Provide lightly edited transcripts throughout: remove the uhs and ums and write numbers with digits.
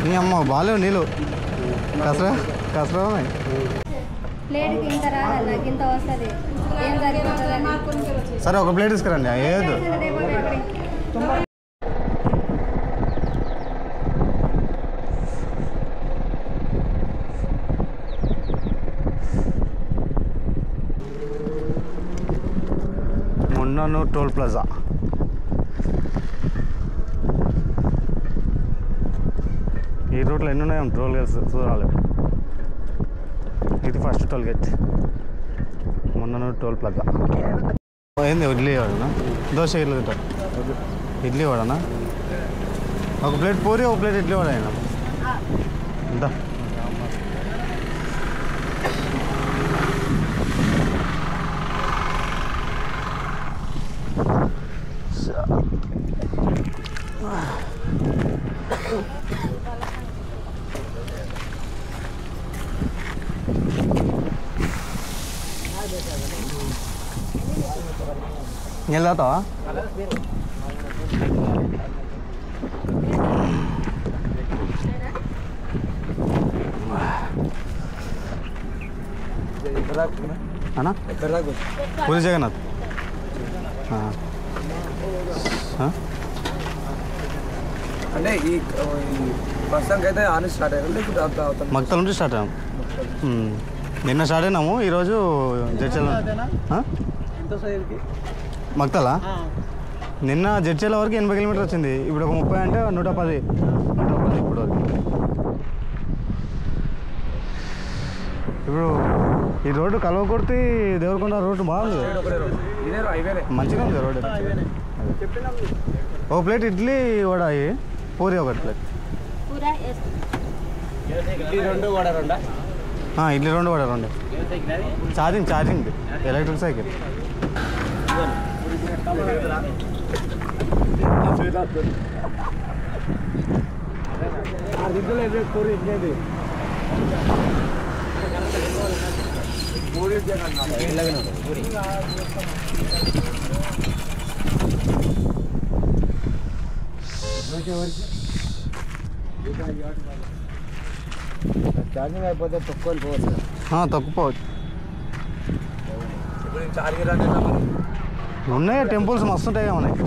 నీ అమ్మ బాగాలేవు నీళ్ళు కసరా ఉన్నాయి. సరే ఒక ప్లేట్ తీసుకురండి ఏదో. Munnanur toll plaza. ఈ రూట్లో ఎన్ని ఉన్నాయో టోల్ గేట్స్ చూడాలి. ఇది first toll gate Munnanur toll plaza. ఏంది ఇడ్లీ వాడనా దోశ ఇడ్లీ తింటారు? ఇడ్లీ వాడనా? ఒక ప్లేట్ పూరి ఒక ప్లేట్ ఇడ్లీ వాడైనా ఇంత. నీళ్ళు తాగుతావా? అన్నా పూరి జగన్నాథ్. అంటే ఈ ప్రస్తుతానికి అయితే ఆన్ స్టార్ట్ అయ్యారు, మక్తల నుంచి స్టార్ట్ అయ్యాము. నిన్న స్టార్ట్ అయినాము, ఈరోజు జడ్చల. మక్తలా నిన్న జడ్చల వరకు 80 కిలోమీటర్ వచ్చింది. ఇప్పుడు ఒక 30 అంటే 110 ఇప్పుడు వరకు. ఇప్పుడు ఈ రోడ్డు కల్వకుర్తి దేవరకొండ రోడ్డు బాగుంది, మంచిగా ఉంది రోడ్డు. ఒక ప్లేట్ ఇడ్లీ వడ పూరి ఒకటి plate. Idli 2 vada 2. Charging electric cycle. Charging అయిపోతే తక్కువ పోవచ్చు. తక్కుపోవచ్చు. ఉన్నాయి టెంపుల్స్ మస్తు ఉంటాయి కదా మనకి.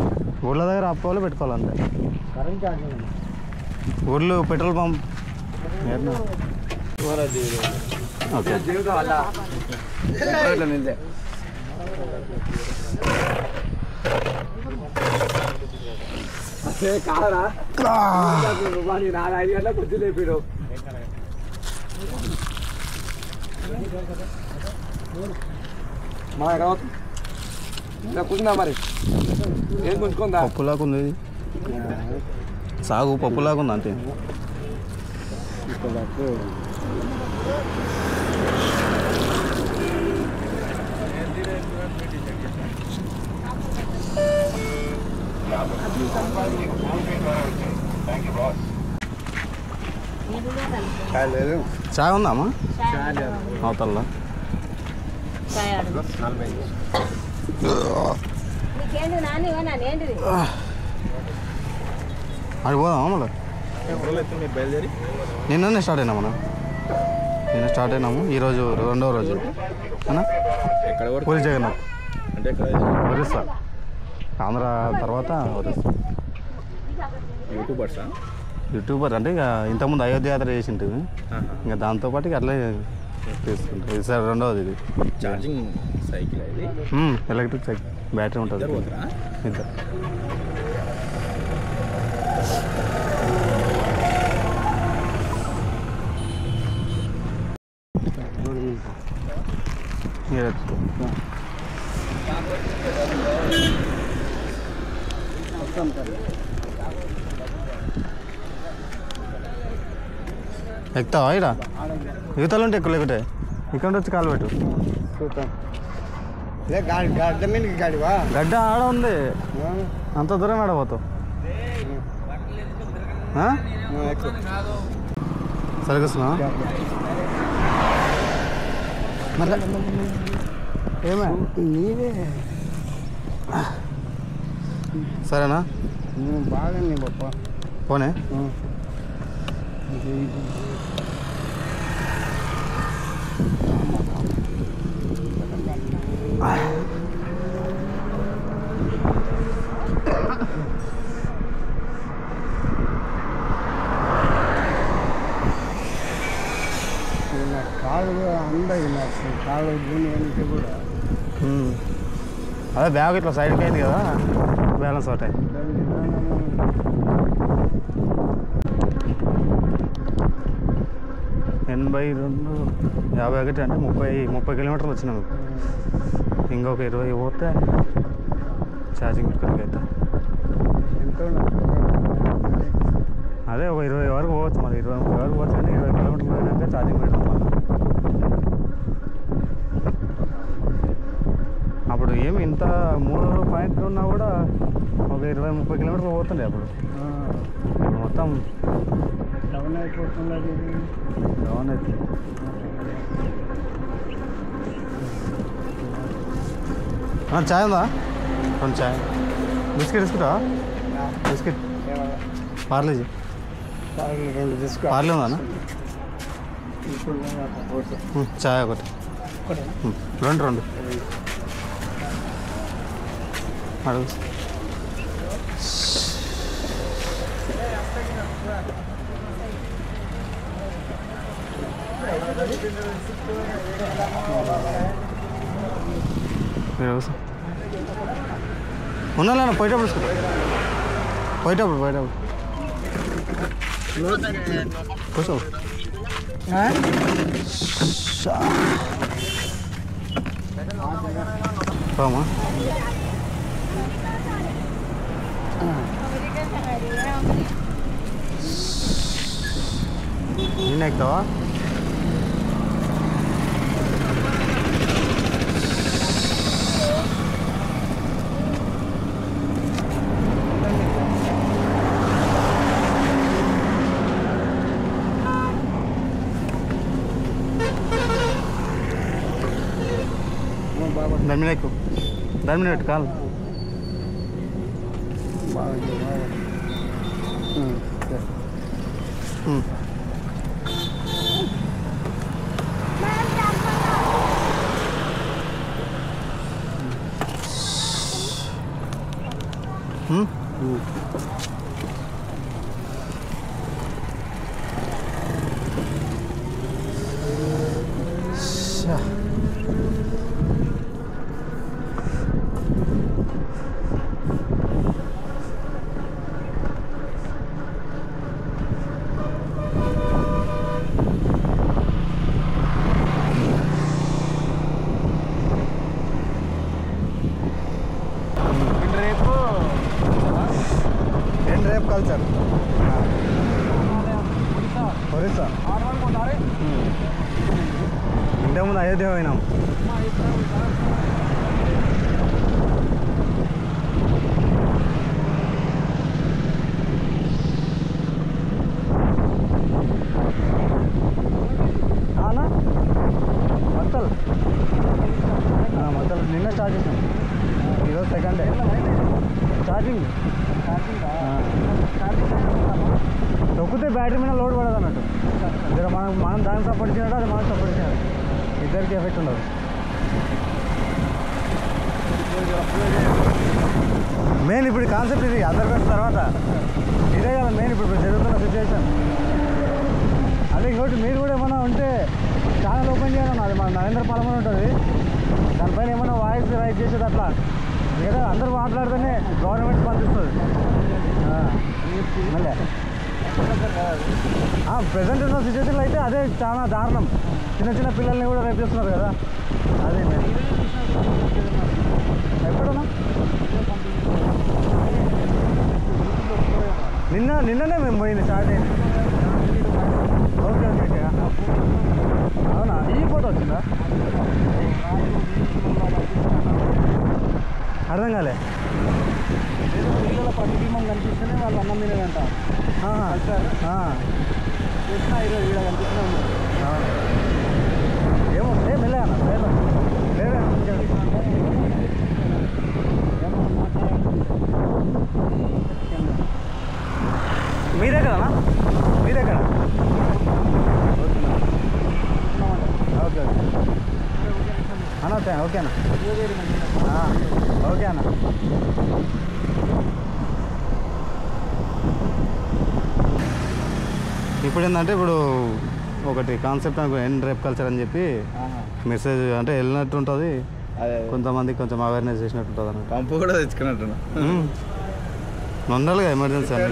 ఊళ్ళ దగ్గర ఆపుకోవాలి పెట్టుకోవాలంటే. కరెంట్ ఛార్జింగ్ ఊళ్ళో పెట్రోల్ పంప్. ఓకే కాదరా 5 గంటలకు వచ్చి లేపాడు. మా కూర్చున్నా మరి ఏం గుంజుకుందా? పప్పులాగా ఉంది, సాగు పప్పులాగా ఉంది అంతే. చాయ్ ఉందామా అవతల్లా? అది పోదామా మళ్ళీ? నిన్ననే స్టార్ట్ అయినా మనం. నిన్న స్టార్ట్ అయినాము, ఈరోజు 2వ రోజు. అన్నా పూరి జగన్నాథ్ అంటే ఒరిస్సా, ఆంధ్ర తర్వాత ఒరిస్సా. యూట్యూబర్ అంటే ఇక ఇంతకుముందు అయోధ్య యాత్ర చేసింటుంది, ఇంకా దాంతోపాటు ఇక అట్లే తీసుకుంటాం. ఇది సార్ 2వది. ఇది charging cycle, electric cycle, battery ఉంటుంది. ఇద్దరు ఎక్కుతావా? ఇక్కడ యువతలు ఉంటే ఎక్కువ లేకుంటే ఇక్కడ వచ్చి కాలు పెట్టు. గడ్డ ఆడ ఉంది, అంత దూరం ఆడబోతావు. సరికొస్తున్నా ఏమే నీవే సరేనా? బాగా పప్ప పోనే అదే బ్యాగ్ ఇట్లా సైడ్కి అయింది కదా బ్యాలెన్స్ ఒకటే 82 51 అంటే 30 కిలోమీటర్లు వచ్చినాము ఇంకొక 20 పోతే ఛార్జింగ్ పెట్టుకోనికి అయితే అదే ఒక 20 వరకు పోవచ్చు మరి 20-30 వరకు పోవచ్చు కానీ 20 కిలోమీటర్లు పోయినాక ఛార్జింగ్ పెడతాం మళ్ళీ అప్పుడు ఏమి ఇంత 3 పాయింట్లు ఉన్నా కూడా ఒక 20-30 కిలోమీటర్లు పోతుండే అప్పుడు మొత్తం డౌన్ అయిపోతుంది డౌన్ అవుతుంది చాయ్ ఉందా 2 చాయ్ బిస్కెట్ తీసుకుంటా బిస్కెట్ పార్లేజీ 2 తీసుకో పార్లే ఉందా చాయ్ ఒకటి 2 అడుగు ఉన్నా పోయేటప్పుడు కూర్చో పోమా నేను ఎక్కుతావా దాని మీద ఎక్కువ దాని మీద పెట్టు కాలు రేపు కల్చర్ ఒరిస్సా ఇంతకుముందు అయోధ్య పోయినాం మత్తలు నిన్న స్టార్ట్ చేసాం ఈరోజు సెకండ్ డే ఛార్జింగ్ తొక్కితే బ్యాటరీ మీద లోడ్ పడదు అన్నట్టు జర మనం దానికి సపోర్ట్ ఇచ్చినట్టు అది మనకు సపోర్ట్ ఇచ్చినట్టు ఇద్దరికి ఎఫెక్ట్ ఉండదు మెయిన్ ఇప్పుడు కాన్సెప్ట్ ఇది అందరు పెట్టిన తర్వాత ఇదే కదా మెయిన్ ఇప్పుడు జరుగుతున్న సిచ్యువేషన్ అదే ఇంకోటి మీరు కూడా ఏమైనా ఉంటే ఛానల్ ఓపెన్ చేయడం అది మన నరేంద్ర పాలమని ఉంటుంది దానిపైన ఏమైనా వాయిస్ రైట్ చేసేది అట్లా లేదా అందరూ మాట్లాడితేనే గవర్నమెంట్ స్పందిస్తుంది మళ్ళీ ప్రజెంట్ ఉన్న సిచ్యువేషన్లో అయితే అదే చాలా దారుణం చిన్న పిల్లల్ని కూడా రేపు చేస్తున్నారు కదా అదే ఎప్పుడన్నా నిన్ననే మేము పోయింది స్టార్ట్ అయింది ఓకే ఓకే అవునా ఈ ఫోటో వచ్చిందా అర్థం కాలే పిల్లల ప్రతిబింబం కనిపిస్తేనే వాళ్ళు అన్నం తినేదంట చూసినా ఈరోజు ఇక్కడ కనిపిస్తూనే ఏమో ఏం వెళ్ళాను మీరే కదా మీరే కదా ఓకేనా ఓకే అన్న. ఇప్పుడు ఏంటంటే ఇప్పుడు ఒకటి కాన్సెప్ట్ అనుకో ఎండ్ రేప్ కల్చర్ అని చెప్పి మెసేజ్ అంటే వెళ్ళినట్టు ఉంటుంది, కొంతమంది కొంచెం అవేర్నెస్ చేసినట్టు ఉంటుంది అన్న. పంపు కూడా తెచ్చుకున్నట్టున్నా ఉండాలిగా ఎమర్జెన్సీ అన్ని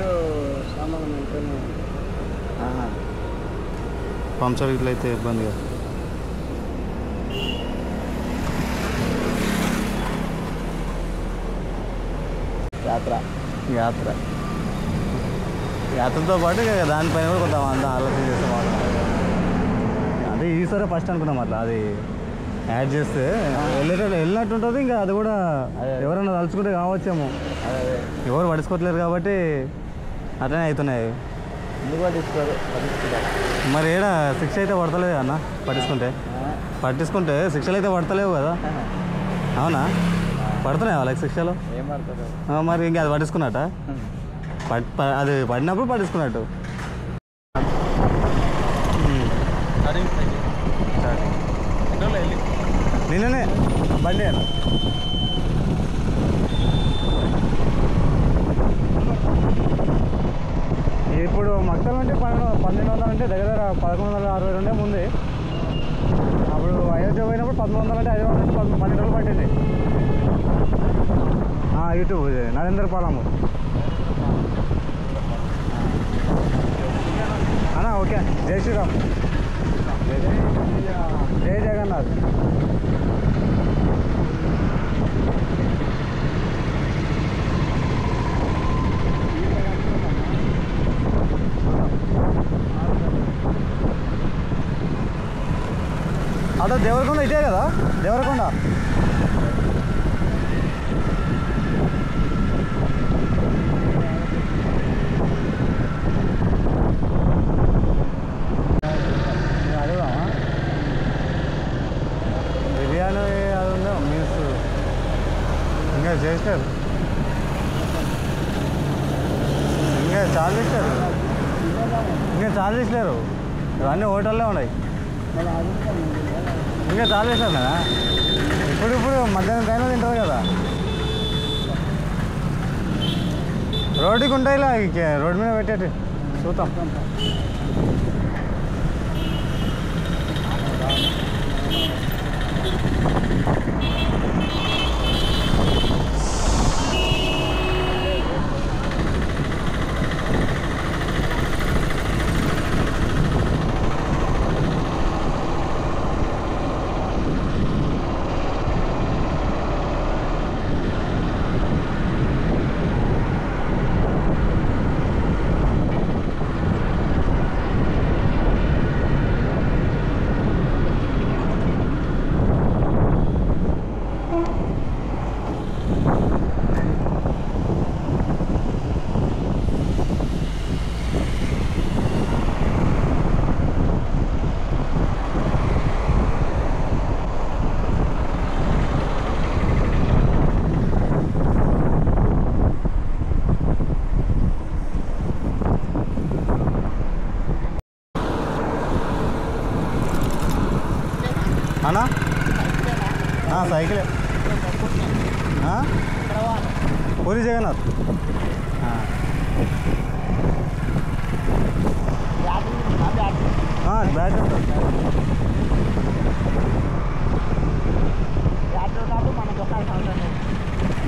పంచర్ ఇట్లా అయితే ఇబ్బంది కదా. యాత్ర యాత్రతో పాటు ఇక దానిపైన కూడా కొంత ఆలోచన చేస్తాం. అంటే ఈసారి ఫస్ట్ అనుకున్నాం అట్లా, అది యాడ్ చేస్తే వెళ్ళినట్టు ఉంటుంది. ఇంకా అది కూడా ఎవరైనా తలుచుకుంటే కావచ్చేమో, ఎవరు పడుచుకోవట్లేరు కాబట్టి అట్లనే అవుతున్నాయి. మరి ఏడా శిక్ష అయితే పడతలేదు అన్న, పట్టించుకుంటే శిక్షలు అయితే పడతలేవు కదా. అవునా, పడుతున్నాయి వాళ్ళకి శిక్షలు? మరి ఇంకా అది పట్టించుకున్నట్ట, అది పడినప్పుడు పట్టించుకున్నట్టు. నిన్ననే బండి అన్న ఇప్పుడు మక్తలు అంటే 1200 అంటే దగ్గర 1162 ముందు. అప్పుడు అయోధ్య పోయినప్పుడు 1100 అంటే 500 నుంచి 12 రోజులు పట్టింది. ఇటు నరేంద్ర పాలము అన్నా. ఓకే, జై శ్రీరామ్, జై జగన్నాథ్. అదే దేవరకొండ ఇటే కదా, దేవరకొండ. అడుగుదామా బిర్యానీ? అది ఉందా మీల్స్ ఇంకా చేస్తారు, ఇంకా చార్జ్ ఇస్తారు, ఇంకా చార్జ్ ఇస్తలేరు. ఇవన్నీ హోటల్లో ఉన్నాయి, ఇంకా చాలు చేశారు కదా. ఇప్పుడు మధ్యాహ్నం టైంలో తింటారు కదా. రోడ్డుకి ఉంటాయి, ఇలా రోడ్డు మీద పెట్టేటి చూద్దాం. అన్నా సైకిలే పూరి జగన్నాథ్. బ్యాటరీ ఉంటుంది,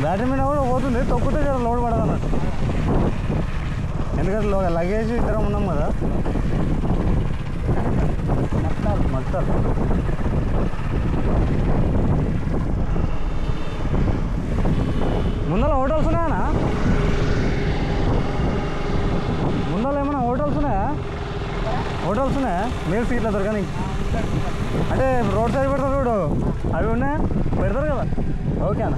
బ్యాటరీ మీద కూడా పోతుంది, తొక్కితే జర లోడ్ పడదు అన్నట్టు. ఎందుకంటే లగేజ్ ఇద్దరం ఉన్నాం కదా. మక్తల్ ముందర హోటల్స్ ఉన్నాయనా? ముందర ఏమైనా హోటల్స్ ఉన్నాయా? హోటల్స్ ఉన్నాయా? మీరు సీట్లో దొరకని అంటే రోడ్ సైడ్ పెడతారు చూడు, అవి ఉన్నాయా? పెడతారు కదా. ఓకే అన్న.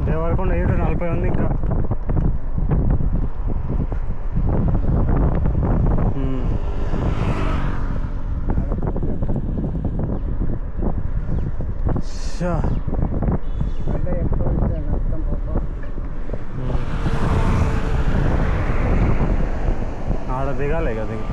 దేవరకొండ 7:40 ఉంది ఇంకా. దిగాలి కదా దిగి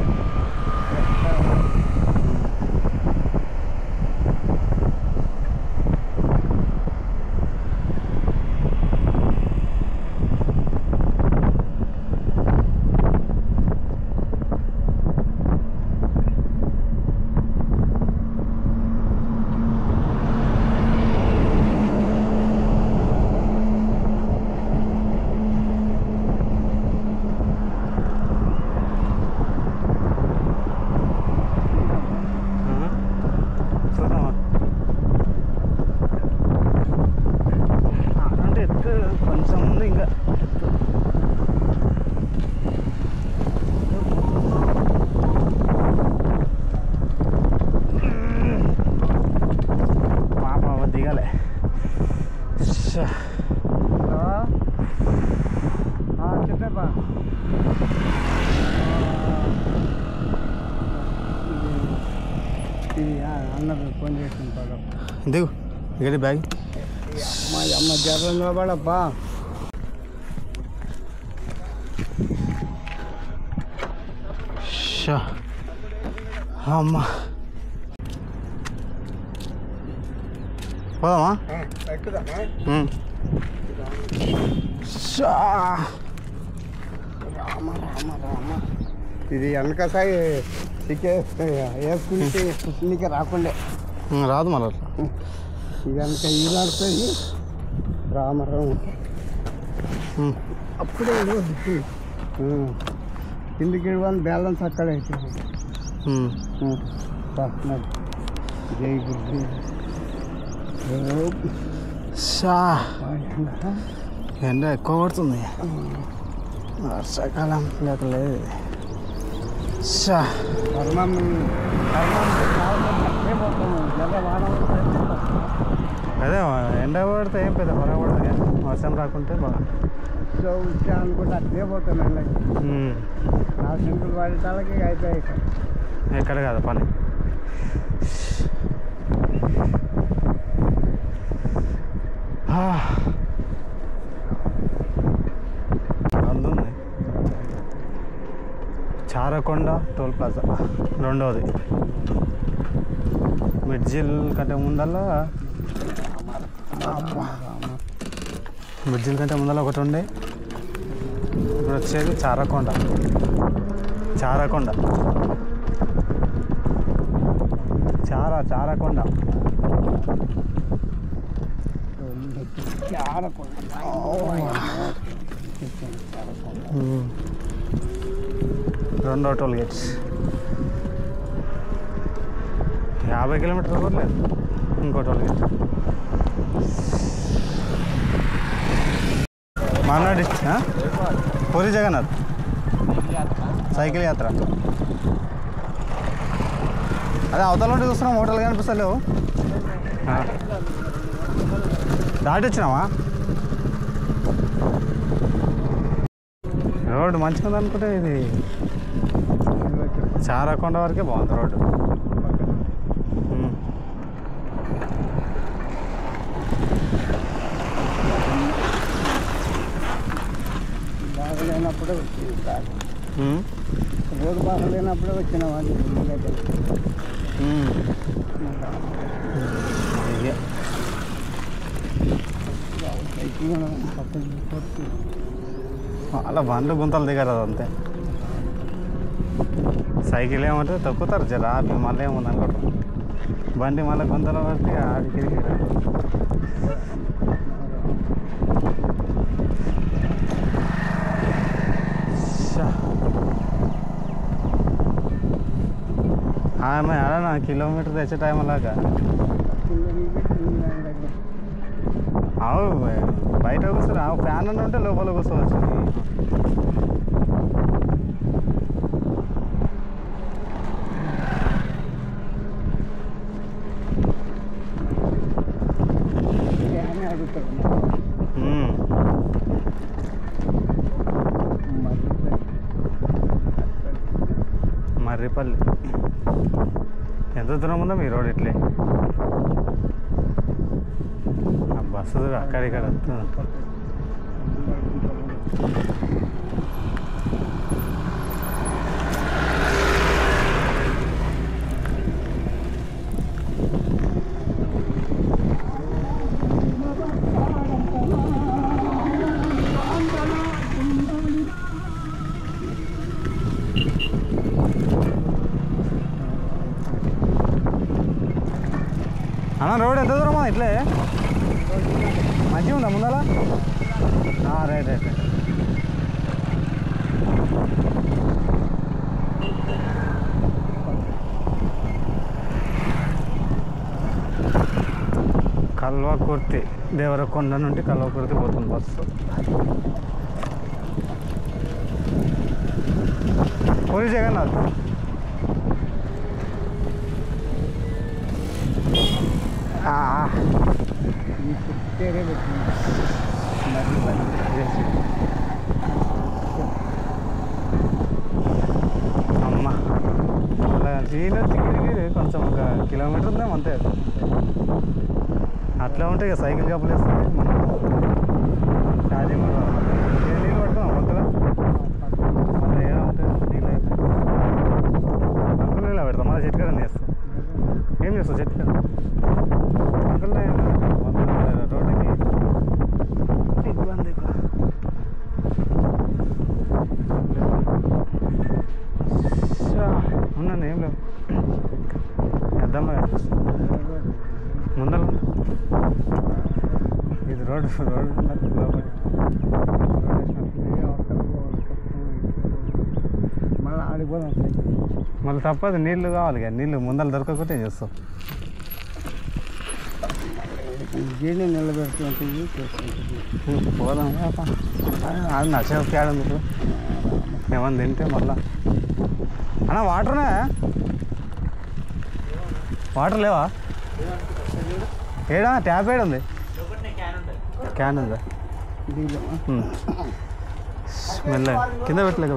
కొంచెం ఉంది ఇంకా పాప దిగాలే చెప్పా ఇది అన్నది ఫోన్ చేసుకుంటాడు దిగు ఇక్కడ బ్యాగ్ మా అమ్మ జర్ర నిలబడప్పా అమ్మా పోదామా ఇది వెనకసారి వేసుకుంటే నీకే రాకుండే రాదు మళ్ళీ ఇది వెనక ఈలాడుతుంది రామరావు అప్పుడే కిందికి ఇవ్వాలి బ్యాలెన్స్ అక్కడే అవుతుంది జై గురు ఎండ ఎక్కువ పడుతుంది వర్షాకాలం లేక లేదు అదే ఎండ పడితే ఏం పెద్ద పొర పడదు కానీ వర్షం రాకుంటే బాగా అనుకుంటే అట్లే పోతాను నా సింపుల్ పడటాలకి అయిపోయాయి ఎక్కడ కాదు పని అందుంది చారకొండ టోల్ ప్లాజా రెండవది మిడ్జిల్ కంటే ముందల్లా మిడ్జిల్ కంటే ముందర ఒకటి ఉండే ఇప్పుడు వచ్చేది చారకొండ చారకొండ చారకొండ రెండో టోల్ గేట్స్ 50 కిలోమీటర్లు కూడా లేదు ఇంకో టోల్ గేట్ మానాడ్ పూరి జగన్నాథ్ సైకిల్ యాత్ర అదే అవతల నుండి చూస్తున్నాం హోటల్ కనిపిస్తలేవు దాటి వచ్చినావా రోడ్డు మంచిగా ఉంది అనుకుంటే ఇది చారకొండ వరకే బాగుంది రోడ్డు బాగలేనప్పుడే వచ్చింది రోడ్డు బాగలేనప్పుడే వచ్చిన వాళ్ళు అలా బండ్లు గుంతలు దిగారు అదంతే సైకిల్ ఏమంటే తొక్కుతారు జర మళ్ళీ ఏముంది అనుకుంటారు బండి మళ్ళీ గుంతలో పడితే ఆడికి ఆమె అలా కిలోమీటర్ తెచ్చే టైం అలాగా అవు బయట కూర్చొని ఫ్యాన్ అని ఉంటే లోపల కూర్చోవచ్చు మర్రిపల్లి ఎంత దూరం ఉందో మీ రోడ్ ఇట్లే బస్సు అక్కడిక్కడ ఇట్లే మంచిగా ఉందా ముందర right right right Kalwakurthy Devarakonda నుండి కల్వకుర్తి పోతుంది బస్సు పూరి జగన్నాథ్ అమ్మ అలా చీనకి కొంచెం ఒక కిలోమీటర్ ఉందేమో అంతే అట్లా ఉంటే ఇక సైకిల్ కప్పులు వేస్తుంది మనం ఛార్జింగ్ కూడా నీళ్ళు పట్టుకున్నాం కొత్తగా మళ్ళీ ఏదో ఉంటుంది నీళ్ళు అయిపోయి అంకుల్ ఇలా పెడతాం మళ్ళీ చెట్టు కదా వేస్తాం ఏం చేస్తావు చెట్టు కదా అంకుల్ రోడ్డుకి ఇబ్బంది ఉన్నాను ఏం లేవు అర్థమా ముందర ఇది రోడ్డు మళ్ళీ ఆడిపోదాం మళ్ళీ తప్పదు నీళ్ళు కావాలి కానీ నీళ్ళు ముందర దొరకకపోతే ఏం చేస్తాం జీని నిలబెడుతుంటుంది చేసుకుంటుంది పోదాం అది నచ్చే ఆడేందుకు ఏమన్నా తింటే మళ్ళా అన్నా వాటర్నే వాటర్ లేవా ఏడా ట్యాప్ ఏడుంది క్యాన్ ఉందా మెల్లగా కింద పెట్టలేక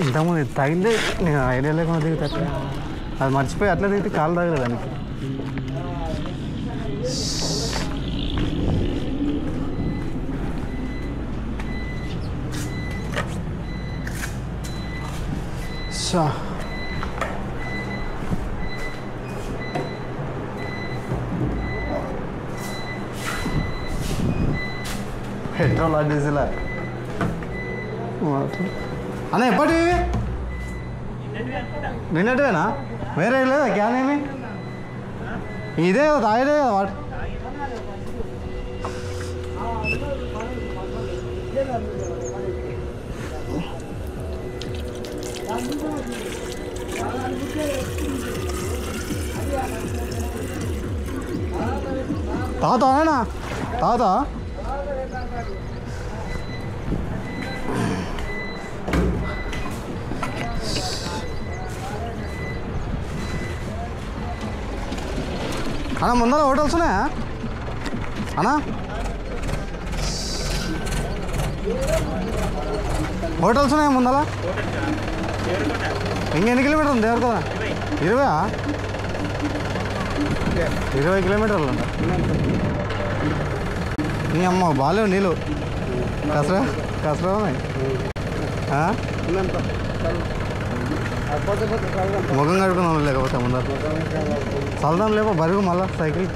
ఇంతకుముందు తగిలింది నేను ఐడియా లేకుండా దిగితే అట్లా అది మర్చిపోయి అట్లా దిగితే కాలు తగలేదు దానికి పెట్రోల్ డీజిల్ అన్న ఎప్పటి నిన్నటివేనా వేరే లేదా క్యాన్ ఏమి ఇదే తాగేదే కదా వాటర్ తాగుతావా తాగుతా అన్నా ముందర హోటల్స్ ఉన్నాయా అన్నా హోటల్స్ ఉన్నాయా ముందర ఇంకెన్ని కిలోమీటర్లు ఉంది ఎవరు కదా 20 కిలోమీటర్లు ఉందా నీ అమ్మ బాగాలేవు నీళ్ళు కసరా ఉన్నాయి ముఖం కడుకున్నాం లేకపోతే ముందర చల్దాం లేపో బరుగు మళ్ళా సైకిల్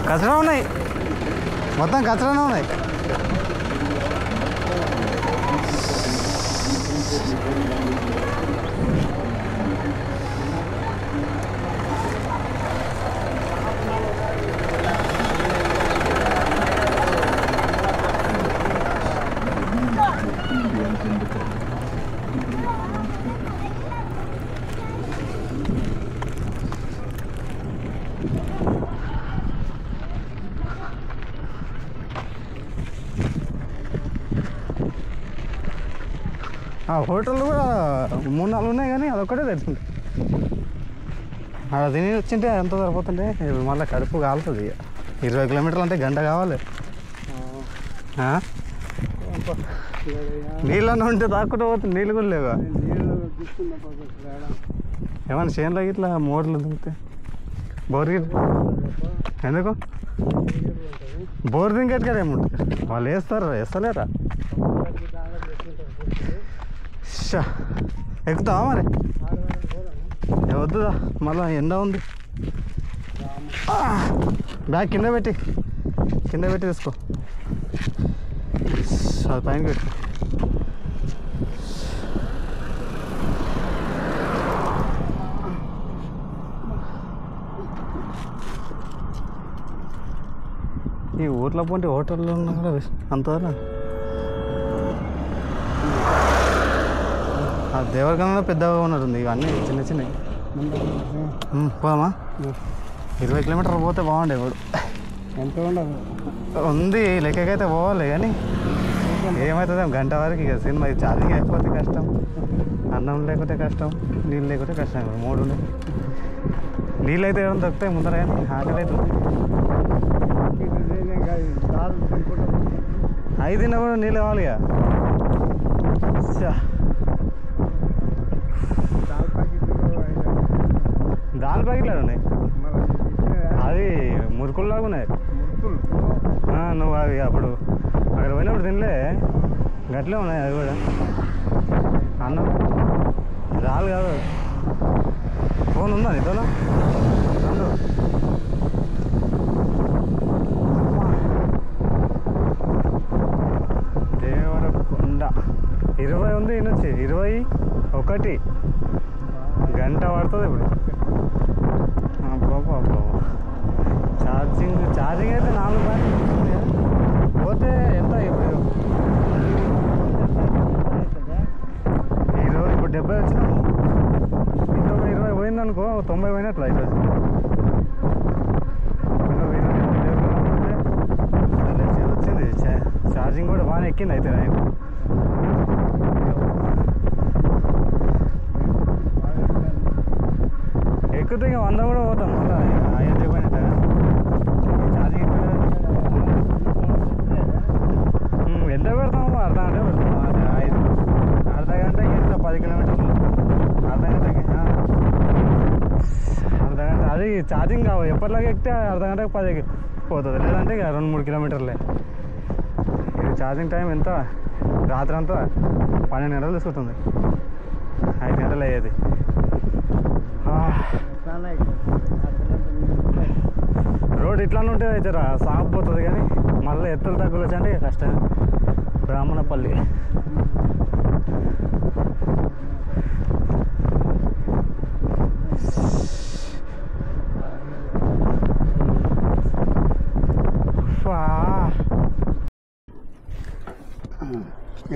కచరా ఉన్నాయి మొత్తం కచరానే ఉన్నాయి హోటల్ కూడా 3-4 ఉన్నాయి కానీ అదొక్కటే తెచ్చింది అక్కడ తిని వచ్చింటే ఎంత సరిపోతుంటే మళ్ళీ కడుపు కాలుతుంది 20 కిలోమీటర్లు అంటే గంట కావాలి నీళ్ళన్నా ఉంటే తాక్కుంటూ పోతుంది నీళ్ళు కూడా లేవా ఏమన్నా చేనులో ఇట్లా మోర్లు దిగితే బోర్ ఎందుకు బోర్ దింగేట్ కదా ఏముంటుంది వాళ్ళు వేస్తలేరా ఎక్కుతావా మరి వద్దుదా మళ్ళీ ఎండ ఉంది బ్యాగ్ కింద పెట్టి తీసుకో. అది పైన పెట్టి ఈ ఊర్లో పోంటే హోటల్లో ఉన్నా కూడా అంతవరకు ఆ దేవరగంలో పెద్దగా ఉన్నట్టుంది. ఇవన్నీ చిన్న చిన్నవి. పోదామా? 20 కిలోమీటర్లు పోతే బాగుండే. ఇప్పుడు ఎంత ఉండదు ఉంది లెక్కకైతే పోవాలి, కానీ ఏమవుతుంది గంట వరకు ఇక సినిమా. ఛార్జింగ్ అయిపోతే కష్టం, అన్నం లేకపోతే కష్టం, నీళ్ళు లేకపోతే కష్టం. ఇప్పుడు 3 ఉన్నాయి. నీళ్ళు అయితే ఏమైనా దొరుకుతాయి ముందర, కానీ ఆకలి అవుతుంది. 5 తిన్నా కూడా నీళ్ళు కావాలి ఇక. దాల్ ప్యాకెట్లు ఉన్నాయి, అది మురుకుల్లాగా ఉన్నాయి. నువ్వు అవి అప్పుడు అక్కడ పోయినప్పుడు తినలే, గట్లే ఉన్నాయి అవి కూడా. అన్నం దాల్ కాదు. ఫోన్ ఉందా నీతోనా? దేవరకొండ 20 ఉంది, ఇనొచ్చి 21 గంట పడుతుంది ఇప్పుడు. ఛార్జింగ్ అయితే 4 పోతే ఎంత ఇప్పుడు? ఈరోజు ఇప్పుడు 70 వచ్చినాము, ఇంకొక 20 పోయిందనుకో 90 పోయినట్లు ఈరోజు. వచ్చింది ఛార్జింగ్ కూడా బాగానే ఎక్కింది అయితే. ఎక్కుతే ఇక 100 కూడా పోతాం మళ్ళీ. ఆయన చెప్పినట్టు ఛార్జింగ్ ఎంత పెడతాము? అర్ధగంట పెడతాము. అర్ధగంటకి ఎంత? 10 కిలోమీటర్లు. అర్ధగంటకి అది ఛార్జింగ్ కావు. ఎప్పటిలాగా ఎక్కితే అర్ధగంటకి 10 పోతుంది, లేదంటే ఇక 2-3 కిలోమీటర్లే. ఇది ఛార్జింగ్ టైం ఎంత? రాత్రి అంతా 12 గంటలు తీసుకుంటుంది, 5 గంటలు అయ్యేది. రోడ్ ఇట్లానే ఉంటే అయితే సాగిపోతుంది, కానీ మళ్ళీ ఎత్తులు తగ్గులు వచ్చంటే కష్టం. బ్రాహ్మణపల్లి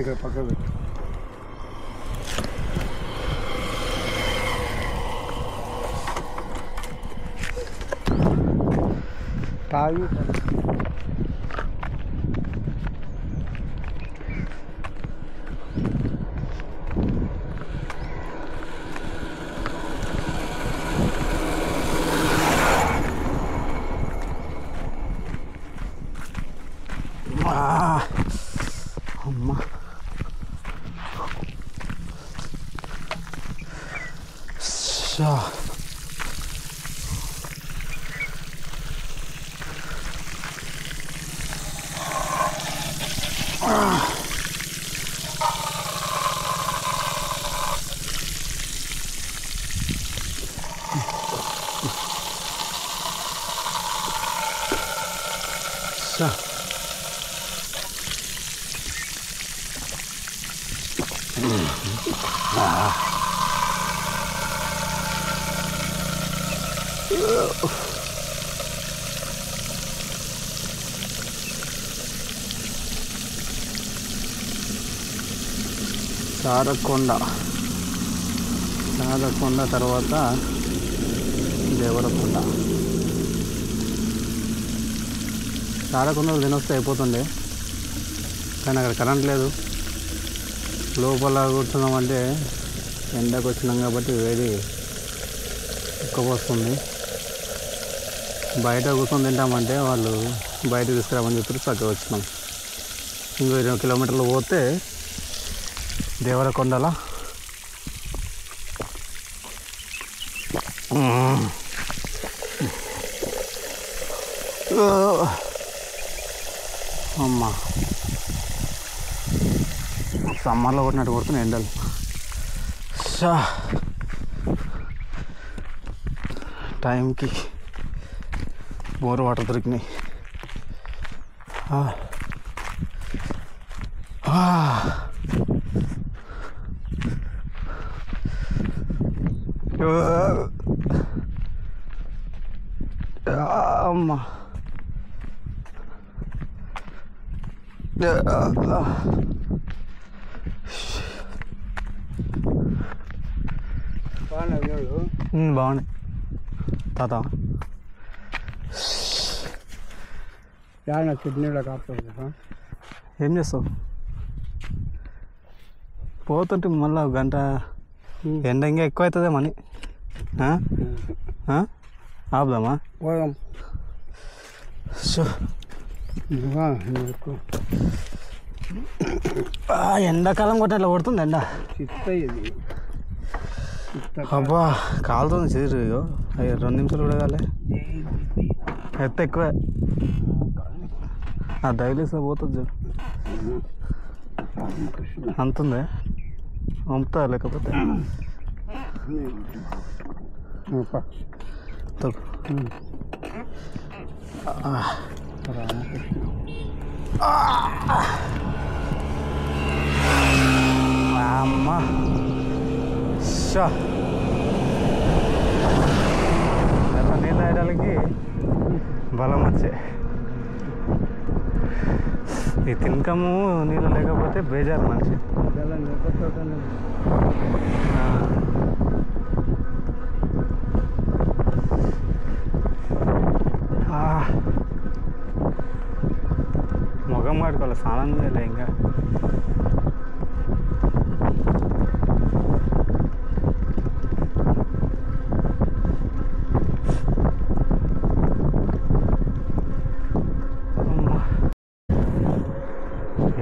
ఇక్కడ పక్క పెట్టు. తాగి అమ్మా. చారకొండ తర్వాత దేవరకొండ. చారకొండలో తినొస్తే అయిపోతుండే, కానీ అక్కడ కరెంట్ లేదు. లోపల కూర్చున్నామంటే ఎండకు వచ్చినాం కాబట్టి వేడి ఎక్కువ వస్తుంది. బయట కూర్చొని తింటామంటే వాళ్ళు బయట తీసుకురామని చెప్పి చక్కగా వచ్చినాం. ఇంకో 20 కిలోమీటర్లు పోతే దేవరకొండల అమ్మ సమ్మర్లో కొట్టినట్టు కొడుతున్నాయి ఎండలు. టైంకి బోర్ వాటర్ దొరికినాయి. అమ్మా బాగున్నాయి తాత. కిడ్నీలో కాపుతుంది. ఏం చేస్తావు? పోతుంటే మళ్ళీ గంట ఎండ ఇంకా ఎక్కువ అవుతుందే మనీ. ఆపుదామా? పోదాం. ఎండాకాలం కొట్ట అట్లా కొడుతుంది ఎండ. అబ్బా కాలుతుంది చీరు. 2 నిమిషాలు కూడా కాలే. ఎత్త ఎక్కువే దయలేసా పోతుంది చూడు. అంతుందే పంపుతా లేకపోతే అమ్మా ఎలా నీళ్ళు తాగడానికి బలం వచ్చే. ఈ తినకము నీళ్ళు లేకపోతే బేజారు మనిషి. ముఖం కట్టుకోవాలి, స్నానం చేయలే ఇంకా.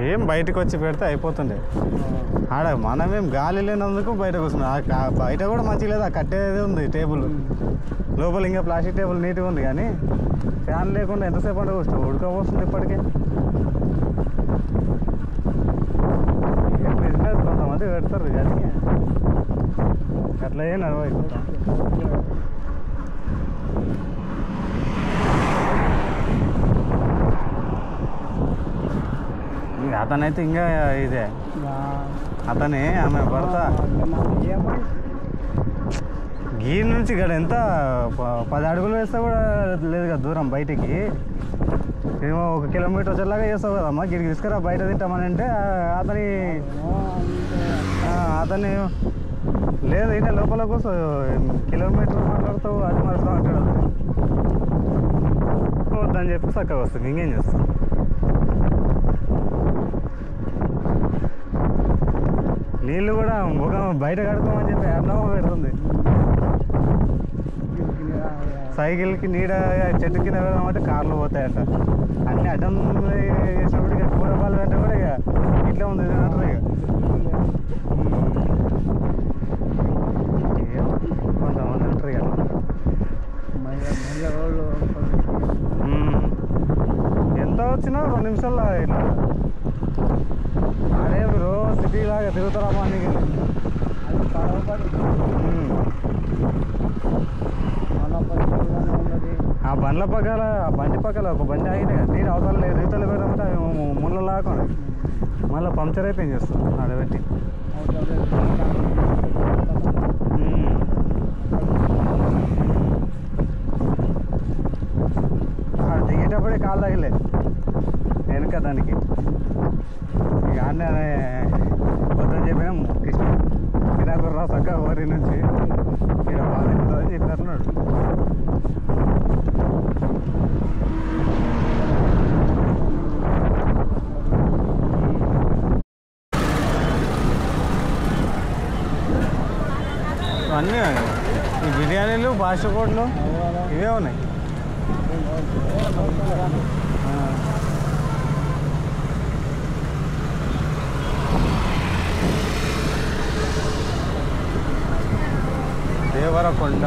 ఏం బయటకు వచ్చి పెడితే అయిపోతుండే. ఆడ మనమేం గాలి లేనందుకు బయట కూర్చున్నాం. బయట కూడా మంచిగా లేదు, ఆ కట్టేది ఉంది టేబుల్ లోపల. ఇంకా ప్లాస్టిక్ టేబుల్ నీట్గా ఉంది కానీ ఫ్యాన్ లేకుండా ఎంతసేపు అంటే కూర్చున్నాం. ఉడకపోతుంది ఇప్పటికే. ఏం బిజినెస్ కొంతమంది పెడతారు కానీ అట్లా ఏం నడవైపోతాం. అతనైతే ఇంకా ఇదే అతనే ఆమె భర్త. గీ నుంచి ఇక్కడ ఎంత 10 అడుగులు వేస్తే కూడా లేదు కదా దూరం బయటికి. ఏమో 1 కిలోమీటర్ వచ్చేలాగా చేస్తావు కదమ్మా. గిరికి తీసుకురా బయట తింటామని అంటే అతని లేదు ఇంకా లోపల కోసం కిలోమీటర్ మాట్లాడతావు అది మాట్లాడుతూ అంటాడు. వద్దని చెప్పి చక్కగా వస్తుంది. ఇంకేం చేస్తాం? నీళ్ళు కూడా ముఖం బయట కడుకోమని చెప్పి అన్నం పెడుతుంది. సైకిల్కి నీడ చెట్టు కింద పెడదామంటే కార్లు పోతాయంట. అన్నీ అడ్డం చేసినప్పుడు ఇక కూరపాలు అంటే కూడా ఇక ఇట్లా ఉంది అంటారు. ఇక కొంతమంది అంటారు ఇక ఎంత వచ్చినా 2 నిమిషాల్లో ఇట్లా. అదే రోజు సిటీలాగా తిరుగుతారమ్మా నీకు. ఆ బండ్ల పక్కల ఆ బండి పక్కల ఒక బండి ఆగితే నీరు అవసరం లేదు. రీతలు పెడదామంటే అవి ముళ్ళ లాకుండా మళ్ళీ పంక్చర్ అయితే ఏం చేస్తాం ఆడబెట్టి. దిగేటప్పుడే కాలు తగిలే వెనుక దానికి. ఇక అన్నీ వద్దని చెప్పినాం. కృష్ణ తినకుర్రా చక్క ఊరి నుంచి ఇక బాగా అని చెప్పినట్టున్నాడు. అన్నీ ఈ బిర్యానీలు బాషకోట్లు ఇవే ఉన్నాయి. దేవరకొండ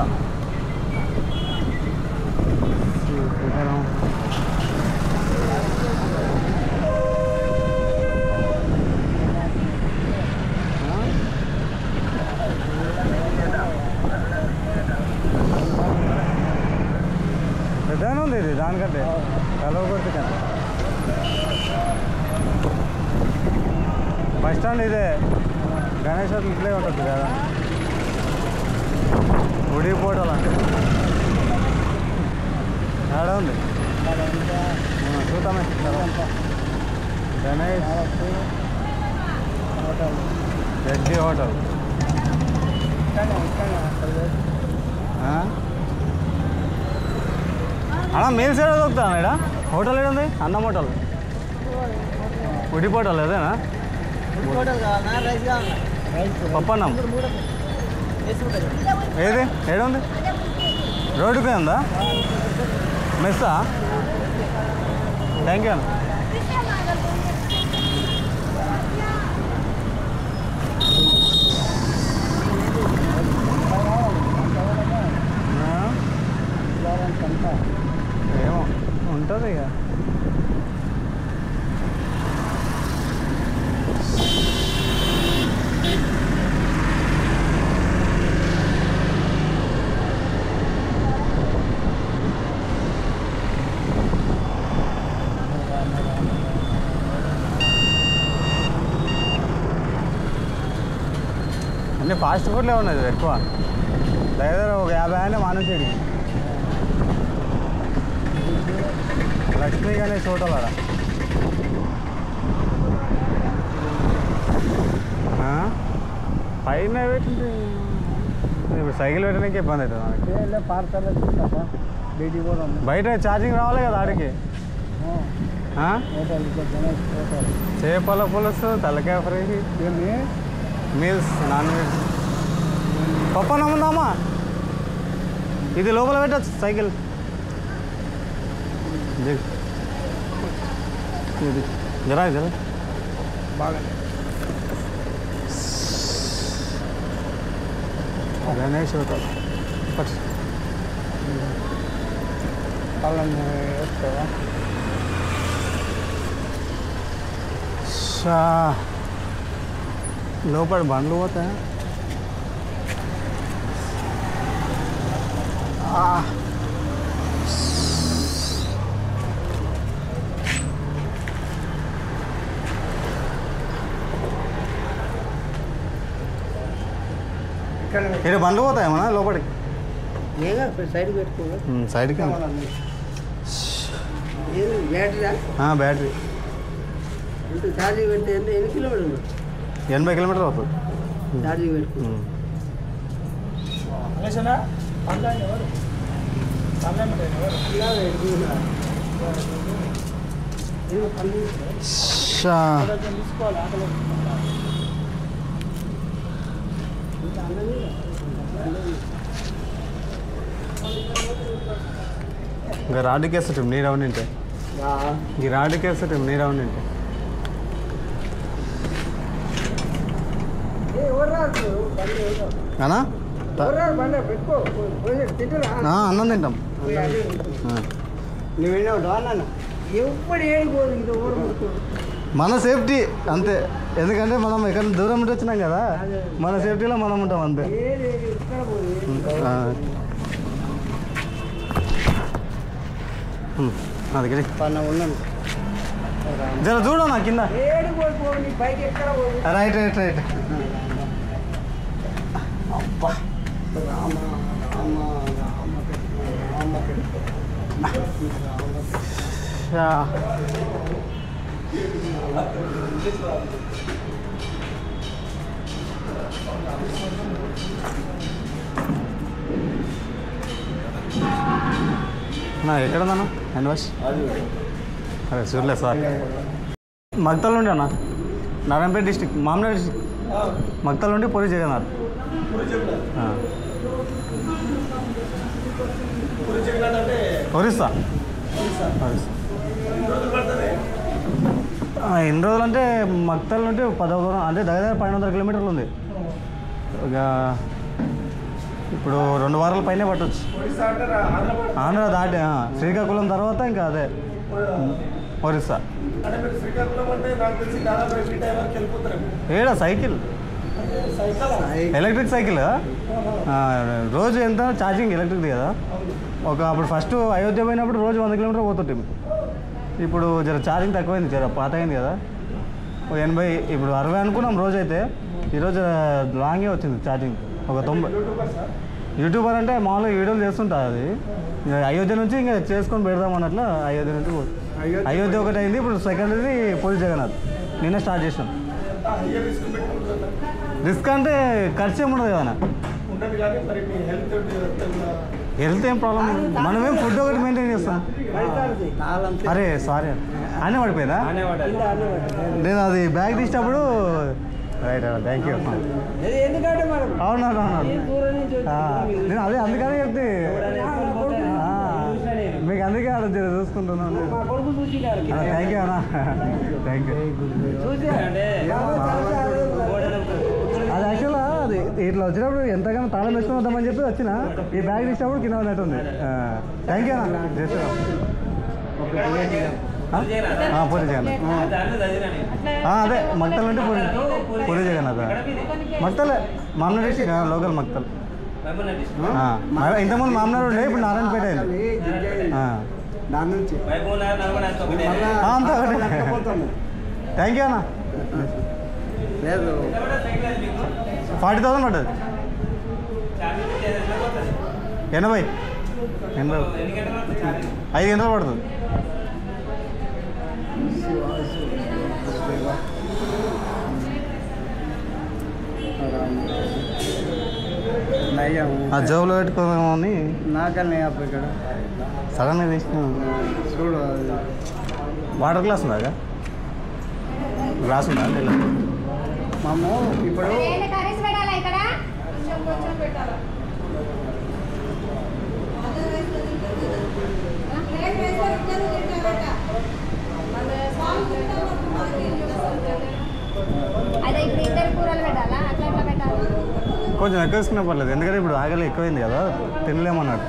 పెద్దగానే ఉంది ఇది. బస్ స్టాండ్ ఇదే గణేష్ హోటల్ ఇట్లే ఉంటుంది కదా ఉడిపోవటం అంటే ఆడ ఉంది చూద్దామే గణేష్ రెడ్డి హోటల్ అన్నా మీల్స్ ఏదో దొరుకుతాను ఇక్కడ హోటల్ ఏడుంది అన్నం హోటల్ ఉడిపి హోటల్ అదేనా పప్పన్నం ఏది ఏడుంది రోడ్డుకే ఉందా మెస్సా థ్యాంక్ యూ అన్న ఏమో ఉంటుంది ఇక అన్నీ ఫాస్ట్ ఫుడ్లే ఉన్నది ఎక్కువ దగ్గర ఒక 50 అయినా మానేసేది లక్ష్మీ గణేష్ హోటల్ ఆడ పైన పెట్టింది ఇప్పుడు సైకిల్ పెట్టడానికి ఇబ్బంది అవుతుంది మనకి పార్సల్ బీటీ కూడా ఉంది బయట ఛార్జింగ్ రావాలి కదా ఆడికి హోటల్ గణేష్ హోటల్ చేపల పులుసు తలకాయ ఫ్రై మీల్స్ నాన్ వెజ్ పప్పన్నం ఉందామా ఇది లోపల పెట్టచ్చు సైకిల్ జరా జరా బాగా గణేష్ హోటల్ వాళ్ళని వేస్తావా లోపల బండ్లు పోతాయి ఇక్కడ బండ్లు పోతాయేమన్నా లోపలికి సైడ్ పెట్టుకో సైడ్కి బ్యాటరీ బ్యాటరీ ఛార్జింగ్ పెడితే ఎన్ని కిలోమీటర్లు 80 కిలోమీటర్లు అవుతుంది ఛార్జింగ్ పెట్టుకో ఇంకా రాడుకేస్తాం నీ రౌండ్ ఉంటే ఈ రాడుకేస్తాం నీ రౌండ్ ఉంటే అన్నా అన్నం తింటాం ఎప్పుడు ఏడిపోదు మన సేఫ్టీ అంతే ఎందుకంటే మనం ఎక్కడ దూరం ఉండి వచ్చినాం కదా మన సేఫ్టీలో మనం ఉంటాం అంతే అది ఉన్నాను జర చూడు నా కింద రైట్ రైట్ రైట్ అబ్బా రామ రామ రామ నా ఎక్కడున్నాను హ్యాండ్ వాష్ అరే చూడలే సార్ మక్తల్ నుండి అన్న నారాయణపేట డిస్టిక్ మామనాడు డిస్టిక్ మక్తల్ నుండి పూరి జగన్నాథ్ ఒరిస్సా ఎన్ని రోజులు అంటే మక్తల్ నుండి 10 దూరం అంటే దగ్గర 1200 కిలోమీటర్లు ఉంది ఇక ఇప్పుడు 2 వారాల పైనే పట్టవచ్చు ఆంధ్ర దాటి శ్రీకాకుళం తర్వాత ఇంకా అదే ఒరిస్సా ఏడా సైకిల్ ఎలక్ట్రిక్ సైకిల్ రోజు ఎంత ఛార్జింగ్ ఎలక్ట్రిక్ది కదా అప్పుడు ఫస్ట్ అయోధ్య పోయినప్పుడు రోజు 100 కిలోమీటర్ పోతుంటే ఇప్పుడు జర ఛార్జింగ్ తక్కువైంది, జర పాత అయింది కదా. ఒక 80, ఇప్పుడు 60 అనుకున్నాం రోజైతే. ఈరోజు లాంగే వచ్చింది ఛార్జింగ్, ఒక 90. యూట్యూబర్ అంటే మామూలుగా వీడియోలు చేస్తుంటుంది అది. అయోధ్య నుంచి ఇంకా చేసుకొని పెడదాం అన్నట్లు అయోధ్య నుంచి అయోధ్య ఒకటి అయింది. ఇప్పుడు సెకండ్ది పూరి జగన్నాథ్ నిన్న స్టార్ట్ చేసినాం. రిస్క్ అంటే ఖర్చు ఏముండదు కదా. హెల్త్ ఏం ప్రాబ్లం, మనమేం ఫుడ్ ఒకటి మెయింటైన్ చేస్తాం. అరే సారీ అనే పడిపోయిందా? నేను అది బ్యాగ్ తీసినప్పుడు రైట్ థ్యాంక్ యూ. అవునవును, నేను అదే అందుకనే చెప్తే మీకు అందుకే అలా చూసుకుంటున్నాను. థ్యాంక్ యూ అన్న, థ్యాంక్ యూ. అది యాక్చువల్గా అది ఇట్లా వచ్చినప్పుడు ఎంతగానో తాళం వేసుకుని వద్దామని చెప్పి వచ్చిన ఈ బ్యాగ్ తీసినప్పుడు కింద ఉన్నట్టుంది. థ్యాంక్ యూ అన్న, చేస్తాను. పూరి జగన్నాథ్ అదే మక్తల్ అంటే పూరి జగన్నాథ్ మక్తలే మామూలు డిస్ట్రిక్ట్ లోకల్ మక్తల్. ఇంతకుముందు మామూలు ఉండే, ఇప్పుడు నారాయణపేట అయింది. అంతా థ్యాంక్ యూ అన్న. 40,000 పడ్డది. 80 5 గంటలు పడుతుంది. ఆ జోబులో పెట్టుకోదామని నాకన్నా ఇక్కడ సడన్గా తీసిన చూడు. వాటర్ గ్లాస్ ఉందా? గ్లాస్ ఉందా? మాము ఇప్పుడు కొంచెం ఎక్కువ వేసుకున్నా పర్లేదు, ఎందుకంటే ఇప్పుడు ఆగలి ఎక్కువైంది కదా, తినలేమన్నాడు.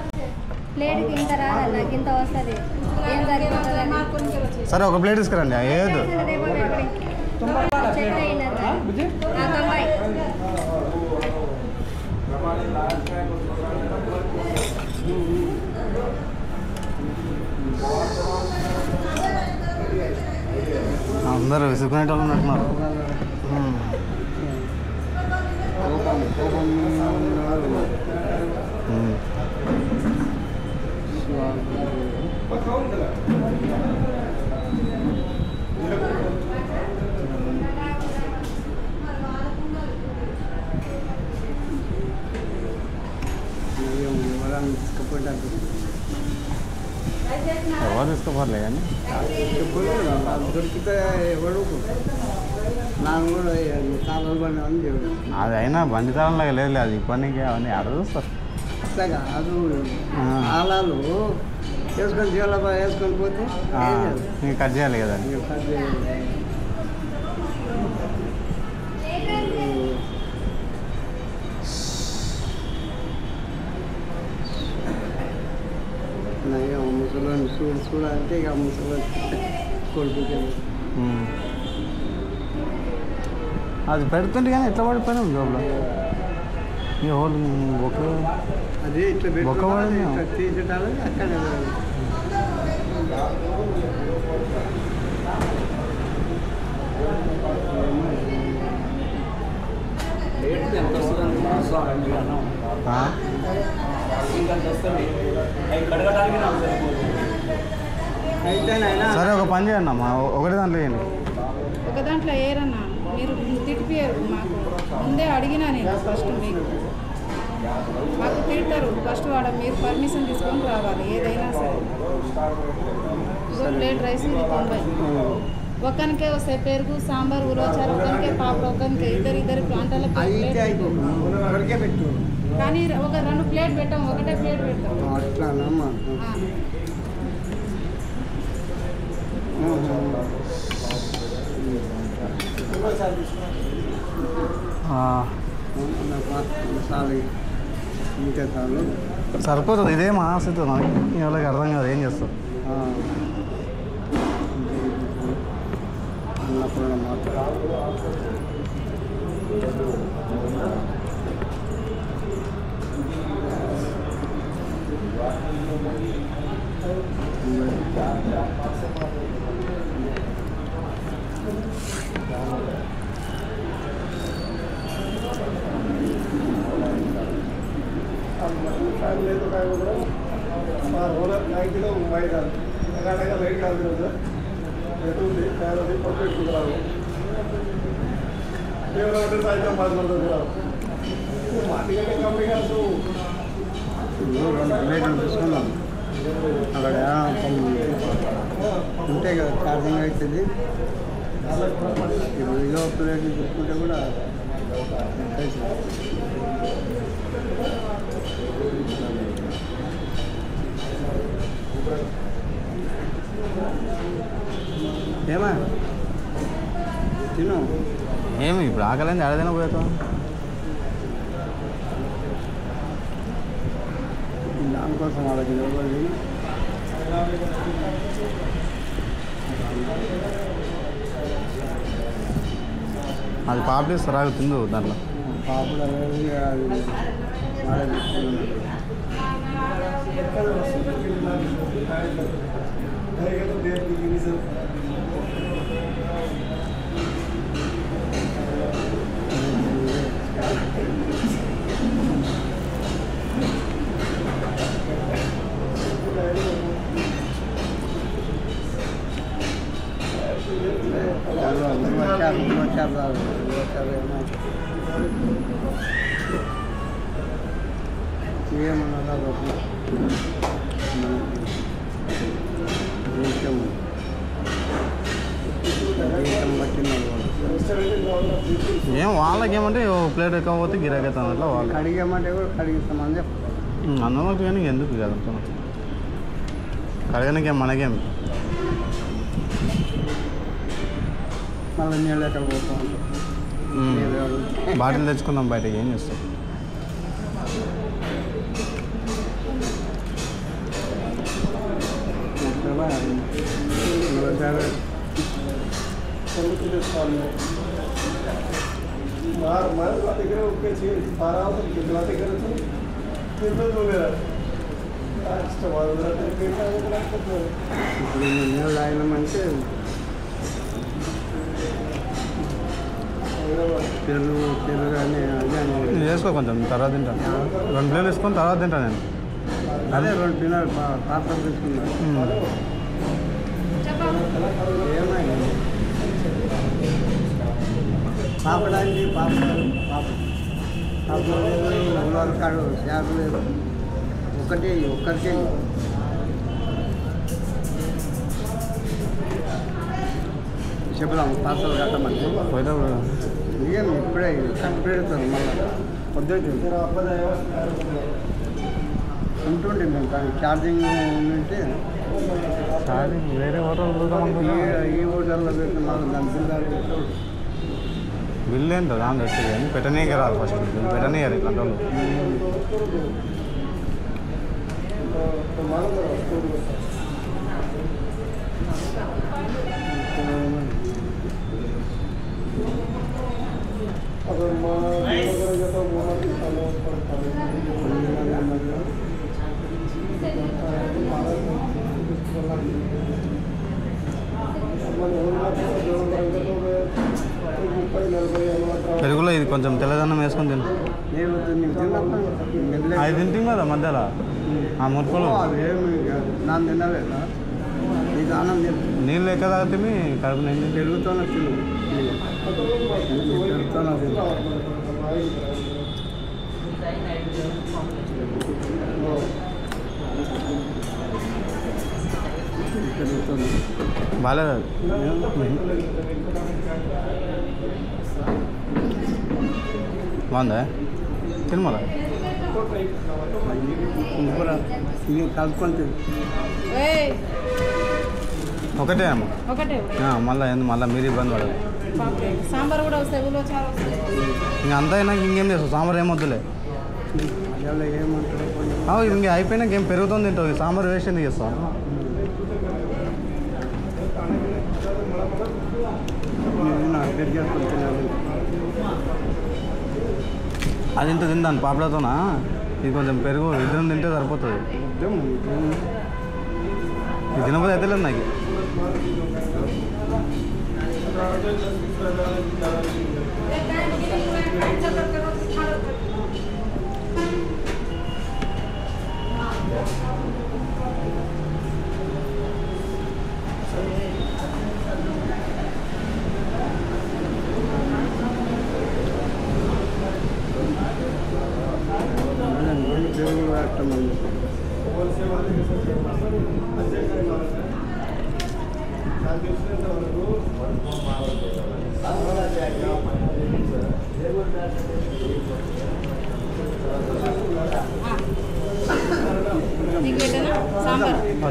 సరే ఒక ప్లేట్ తీసుకురండి. ఏదు అందరూ విసుకునేటోళ్ళు ఉన్నట్టున్నారు. ఎవరు తీసుకోపర్లే కానీ దొరికితే ఎవడు నాకు కూడా చాలా బండి అని దేవుడు. అది అయినా బండి తాళంలాగా లేదు, అది ఇబ్బందికి అవన్నీ ఆడ చూస్తారు. అట్లా కాదు, ఆలాలు వేసుకొని జీవన వేసుకొని పోతే ఇంకా కట్ చేయాలి కదా. ముసలి చూడాలంటే ఇక ముసలి కొడుకు అది పెడుతుంటే కానీ ఎట్లా పడిపోయినాం జోబులో. ఈ హోల్ బొక్క అదే ఇట్లా బొక్క పడింది. తీసేటాలు అక్కడ సరే ఒక పని చేయండి అమ్మా, ఒకటి దాంట్లో వేయండి. ఒక దాంట్లో ఏరన్నా మీరు తిట్టిపోయారు. మాకు ముందే అడిగినా నేను ఫస్ట్ మీకు మాకు తిడతారు. ఫస్ట్ వాడ మీరు పర్మిషన్ తీసుకొని రావాలి ఏదైనా సరే. ఇంకో ప్లేట్ రైస్ ఇది 90. ఒక్కనికే వస్తాయి పెరుగు సాంబార్ ఉలవచారు, ఒక్కనికే పాపడు, ఒక్కనికే ఇద్దరు ప్రాంతాలకు పెట్టు. కానీ ఒక 2 ప్లేట్ పెట్టాం, ఒకటే ప్లేట్ పెట్టాం. అట్లానమ్మా. ఇంకా చాలు సరిపోతుంది. ఇదేం ఆసక్తి వాళ్ళకి అర్థం కాదు, ఏం చేస్తారు. అన్నప్పుడు మాత్రం ప్లేట్లు తీసుకున్నాం అక్కడ ఉంటాయి కదా ఛార్జింగ్ అవుతుంది ఇప్పుడు ఇదో ప్లేట్లు తీసుకుంటే కూడా ఏమా తిను ఏమి ఇప్పుడు ఆకలింది ఆడదైనా పోయాక దానికోసం వాళ్ళకి ఇవ్వాలి అది పాపడి సరాగా తిందు దాంట్లో పాపడు అనేది అది వాళ్ళే తీసుకున్నాను ఏమన్నా ఏం వాళ్ళకి ఏమంటే ప్లేట్ ఎక్కువ పోతే గిరాకైతే అట్లా వాళ్ళు కడిగామంటే కూడా కడిగిస్తామని చెప్పి అన్నం కానీ ఎందుకు కదా కడగడానికి మనకేం మళ్ళీ నీళ్ళు ఎక్కడ పోతాం బాటిల్ తెచ్చుకుందాం బయటకి ఏం చేస్తాం ఇప్పుడు నీళ్ళు తాగినామంటే పెరుగు కానీ అదే వేసుకో కొంచెం తర్వాత తింటాను 2 ప్లేట్లు వేసుకొని తర్వాత తింటాను నేను అదే 2 తినాలి పాత్ర తీసుకున్నాను ఏమైనా పాపడానికి పాప లేదు కాడు శాఖ లేదు ఒక్కరికే చెప్పుదాం పాత్రలు కట్టమంటే పోయేటప్పుడు ఏం ఇప్పుడే కట్టి పెడతారు మళ్ళీ పొద్దుంటే ఉంటుండే మేము కానీ ఛార్జింగ్ ఉంటే వేరే హోటల్ ఈ హోటల్లో పెట్టిన మళ్ళీ దాని బిల్లు బిల్లు ఏంటో దాని వచ్చేది కానీ పెట్టనీకే రాదు ఫస్ట్ పెట్టనీయారు ఇట్లాంటి వాళ్ళు పెరుగులో ఇది కొంచెం తెల్లదన్నం వేసుకొని తిను అది తింటాం కదా మధ్యలో ఆ మురుకులు నాన్న తినలేదా నీకు ఆనందం తెలుసు నీళ్ళు ఎక్కడ తాగితే కడుపు నేను పెరుగుతూనే తిను పెరుగుతూనే తిను పెరుగుతుంది బాగాలేదు బాగుందా తిరుమల ఇది కలుపుకొని తిను ఒకటే అమ్మ ఒకటే మళ్ళీ మళ్ళీ మీరు ఇబ్బంది పడదు సాంబార్ కూడా వస్తాయి ఉలో చారు వస్తాయి ఇంకా అంతా అయినాక ఇంకేం చేస్తావు సాంబార్ ఏమొద్దులే అలా ఏమంటారు ఇంక అయిపోయినాక ఏం పెరుగుతుంది తింటావు సాంబార్ వేస్ట్ ఎందుకు చేస్తావు పెరిగేసుకొని తినాలి అది ఇంత తిందాను పాపలతోనా ఇది కొంచెం పెరుగు ఇద్దరం తింటే సరిపోతుంది ఇది తినకపోతే అయితే లేదు నాకు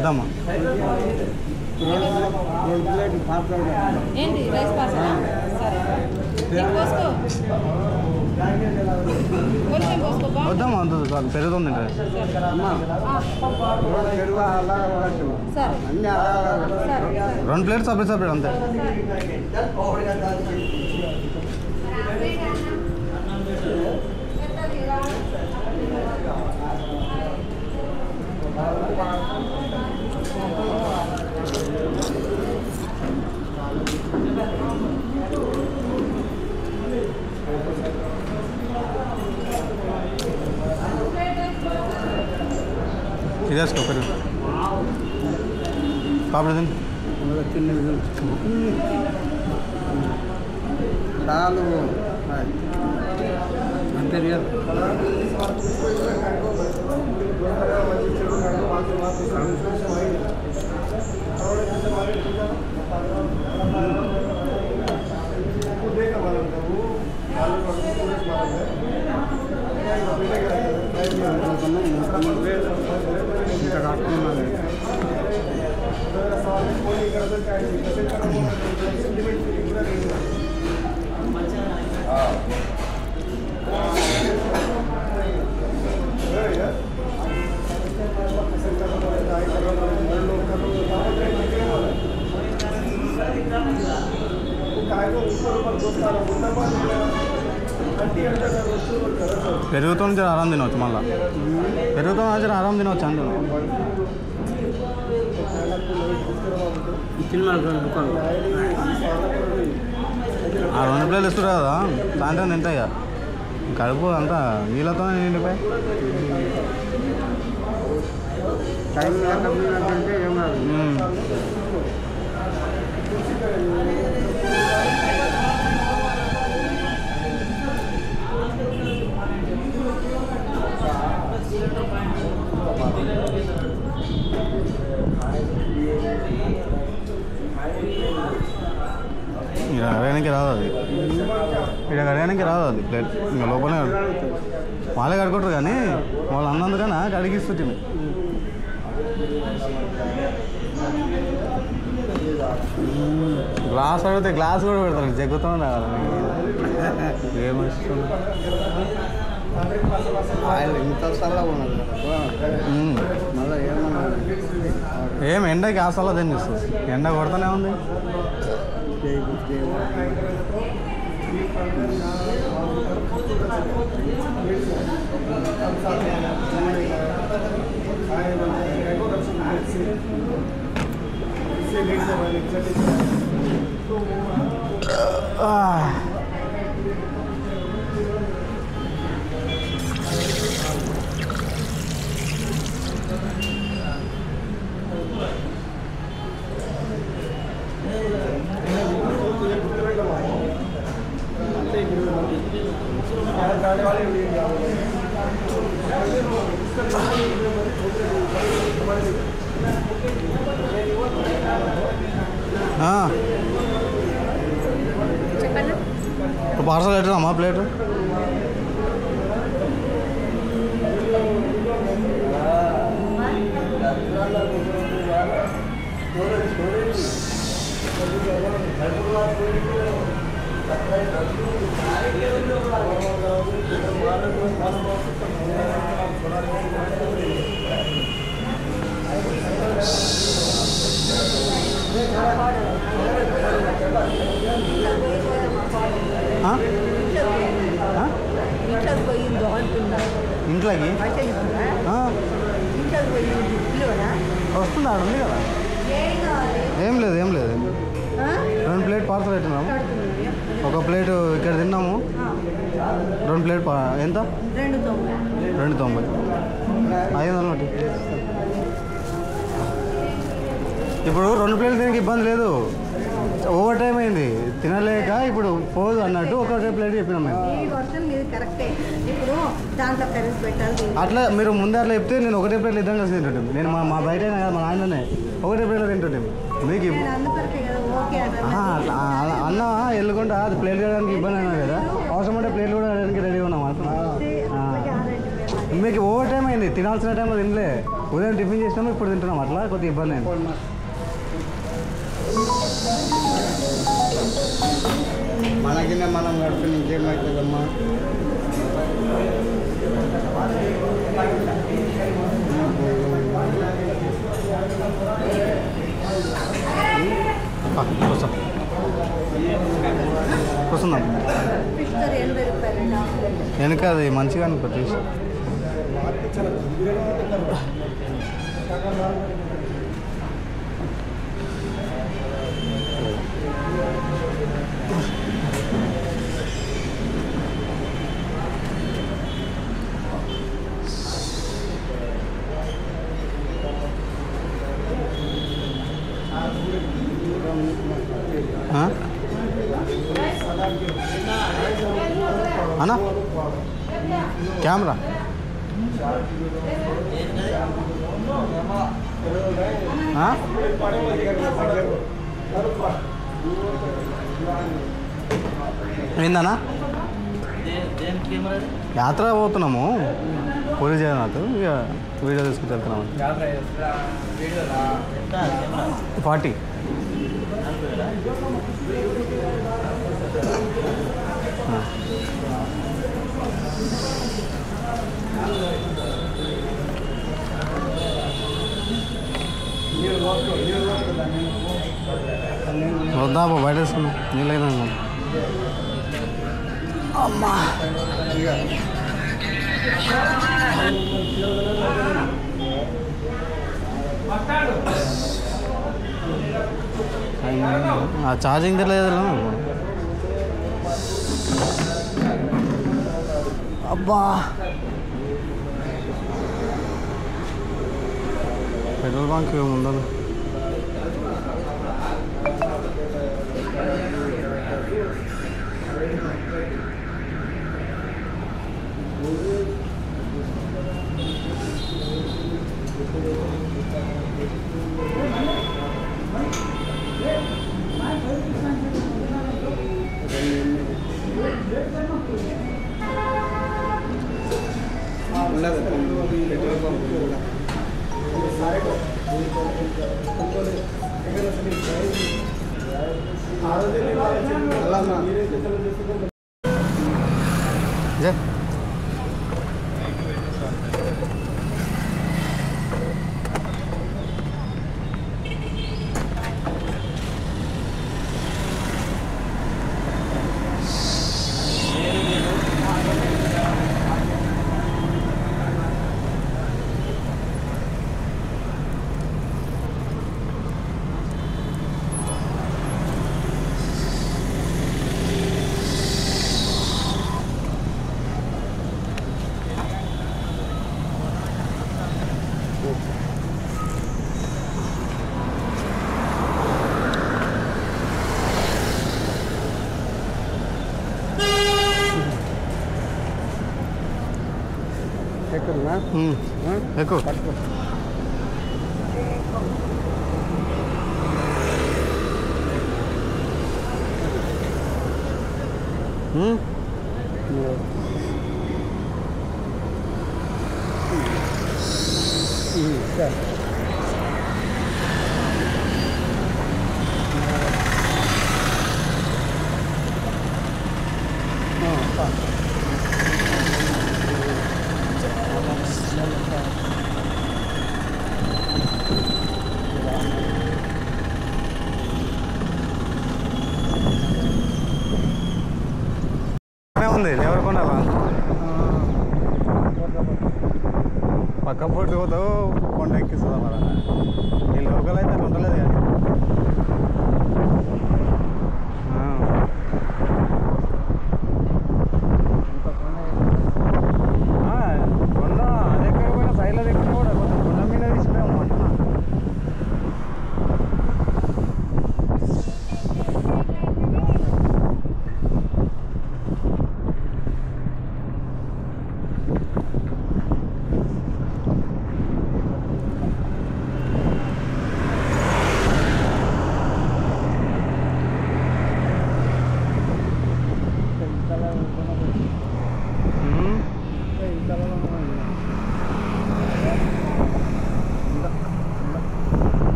వద్దమ్మా. ఏంటి రైస్ పార్సల్? సరే నీకు పోసుకో, కొంచెం పోసుకో. వద్దమ్మా, వద్దు పెరుగుతుంది. సరే సరే సరే 2 ప్లేట్స్ సపరేట్ అంతే. ఇదేసుకో పెరుగు పాపడు తిని. చాలు అంతే. ఇంకా కాకుండా పెరుగుతో జర ఆరాం తినవచ్చు. మళ్ళీ పెరుగుతో జర ఆరాం తినవచ్చు. అందులో ఆ 2 ప్లేట్లు ఇస్తారు కదా, సాయంత్రం తింటాయి కదా. కడుపు అంతా నీళ్ళతోనే నిండిపోయి. టైం లేకపోతే ఏం కాదు. కడగడానికి రాదు అది, ఇక్కడ కడగడానికి రాదు అది ప్లేట్. ఇంకా లోపలే వాళ్ళే కడుకుంటారు కానీ వాళ్ళు అన్నందుకన్నా కడిగిస్తుంది. గ్లాస్ అడిగితే గ్లాస్ కూడా పెడతారు, జగ్గుతూ రావాలి. ఏమిష్టం ఆయన ఇంత సరళంగా ఉన్నది మళ్ళీ ఏమన్నా ఏం ఎండకి ఆసలా తినిస్తుంది. ఎండ కొడతానే ఉంది. పార్సల్ పెట్టరామా ప్లేట్? ఇంట్లోకి వస్తుందా? ఉంది కదా. ఏం లేదు 2 ప్లేట్ పార్సల్ పెట్టినాము. ఒక ప్లేట్ ఇక్కడ తిన్నాము. 2 ప్లేట్ ఎంత? 290. 500. ఇప్పుడు 2 ప్లేట్లు తినడానికి ఇబ్బంది లేదు. ఓవర్ టైం అయింది తినలేక ఇప్పుడు పోదు అన్నట్టు ఒకే ప్లేట్ చెప్పినాం మేము. అట్లా మీరు ముందే అట్లా చెప్తే నేను ఒకటే ప్లేట్లు ఇద్దరం కలిసి తింటుంటాం. నేను మా బయట మా నాయననే ఒకటే ప్లేట్లో తింటుంటాం. మీకు అన్న వెళ్ళకుండా అది ప్లేట్ వేయడానికి ఇబ్బంది అయినా కదా, అవసరం అంటే ప్లేట్లు కూడా వేయడానికి రెడీగా ఉన్నాం. మీకు ఓవర్ టైం అయింది, తినాల్సిన టైంలో తినలే. ఉదయం టిఫిన్ చేసినాము ఇప్పుడు తింటున్నాం అట్లా కొద్దిగా ఇబ్బంది అయింది. మనకినే మనం గడుపు ఇంకేమవుతుందమ్మా. కూర్చుందాం వెనక అది మంచిగా అనిపి అన్నా కెమెరా ఏందన్నా యాత్ర పోతున్నాము పూరి జగన్నాథ్ ఇక వీడియో తీసుకుని వెళ్తున్నాము 40 వద్దా బయట వేసుకున్నాం నీళ్ళు అయితే అమ్మా ఛార్జింగ్ తెలియదు అబ్బా పెట్రోల్ బంక్ ఉండదు జై ఎక్కువ ఉంది ఎవరు కొనాలా పక్క పొట్టు పోతావు కొండ ఎక్కిస్తుందా మరి ఈ లోకల్ అయితే అట్లా ఉండలేదు కానీ కొండ అది ఎక్కడ పోయినా సైడ్లో దగ్గర కూడా కొంచెం కొండ మీద తీసుకున్నాము అంటున్నా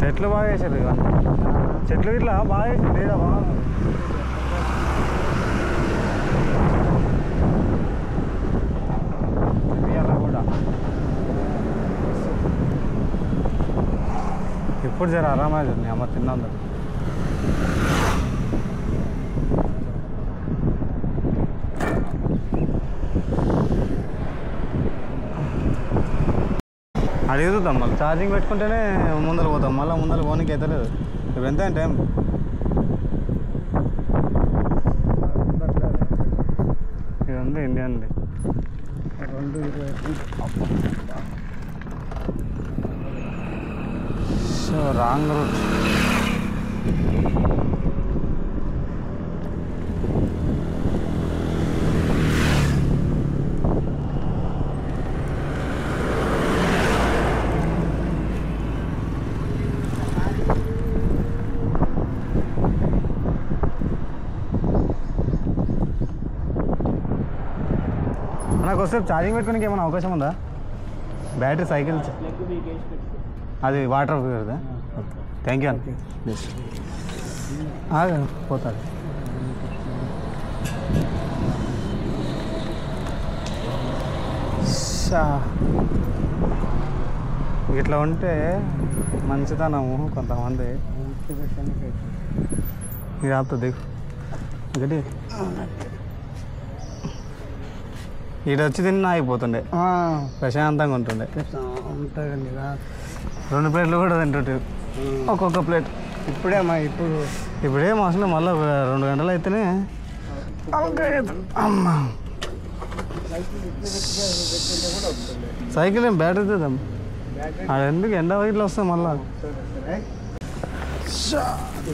చెట్లు బాగా వేసారు ఇక చెట్లు ఇట్లా బాగా వేసారు లేదా బాగా కూడా ఇప్పుడు జర ఆరామాది మీ అమ్మ తిన్నాను అడుగుతాం మళ్ళీ ఛార్జింగ్ పెట్టుకుంటేనే ముందర పోతాం మళ్ళీ ముందర పోనీకి అయితే లేదు ఇప్పుడు ఎంత టైం ఇది ఉంది ఇండియన్ది 2 రాంగ్ రూట్ నాకు వస్తే ఛార్జింగ్ పెట్టుకోనికి ఏమైనా అవకాశం ఉందా బ్యాటరీ సైకిల్ అది వాటర్ కదా థ్యాంక్ యూ అండి పోతాడు ఇట్లా ఉంటే మంచితనము కొంతమంది ఇది ఆపుతుంది గట్టి ఈడ వచ్చి తిన్నా అయిపోతుండే ప్రశాంతంగా ఉంటుండే 2 ప్లేట్లు కూడా తింటుంటే ఒక్కొక్క ప్లేట్ ఇప్పుడేం అసలు మళ్ళీ 2 గంటలు అయితేనే అమ్మా సైకిల్ ఏం బ్యాటరీ తెద్దాం అది ఎందుకు ఎండ ఇట్లా వస్తాయి మళ్ళా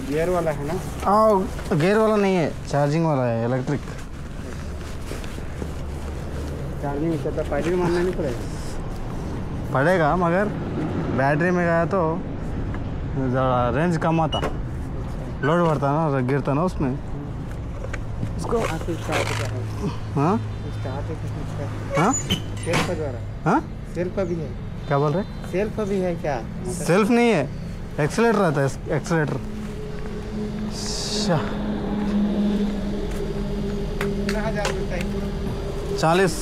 गियर वाला है ना गेयर वाला नहीं है चार्जिंग वाला है इलेक्ट्रिक चार्जिंग से तो पहले मानना नहीं पड़ेगा पड़ेगा मगर बैटरी में गया तो रेंज कम आता लोड बढ़ता ना गिरता ना उसमें उसको हाँ हाँ सेल्फ द्वारा हाँ सेल्फ भी है क्या बोल रहे सेल्फ भी है क्या सेल्फ नहीं है एक्सीलेटर रहता है एक्सीलेटर 40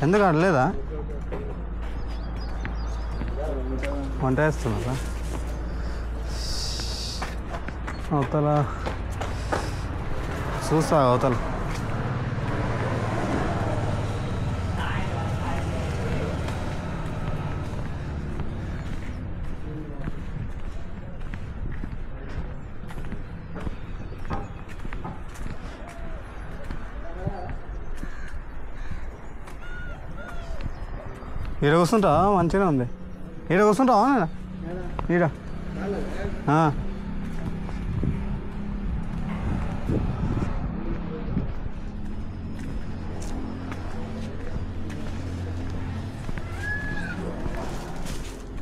ఎందుకు ఆడలేదా వంట వేస్తున్నా సార్ అవతల చూస్తా అవతల ఈడ కూర్చుంటావా మంచిగా ఉంది ఈడ కూర్చుంటావా నేను ఈడ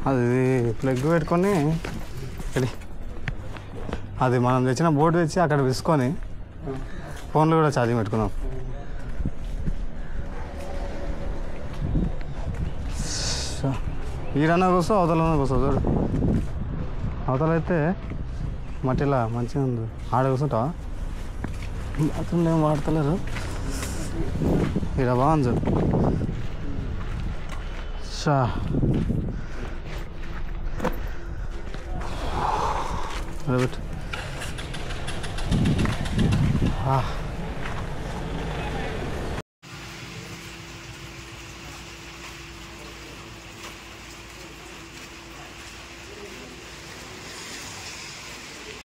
అది ప్లగ్ పెట్టుకొని అది మనం తెచ్చిన బోర్డు తెచ్చి అక్కడ విసుకొని ఫోన్లో కూడా ఛార్జింగ్ పెట్టుకున్నాం ఈడన్నా కూర్చో అవతలన్నా కూర్చో చూడు అవతల అయితే మట్టిలా మంచిగా ఉంది ఆడ కూర్చుంటావా బాత్రూంలో ఏం వాడతలేరు ఈడ బాగుంది చూడు షా పెట్టు ఆ.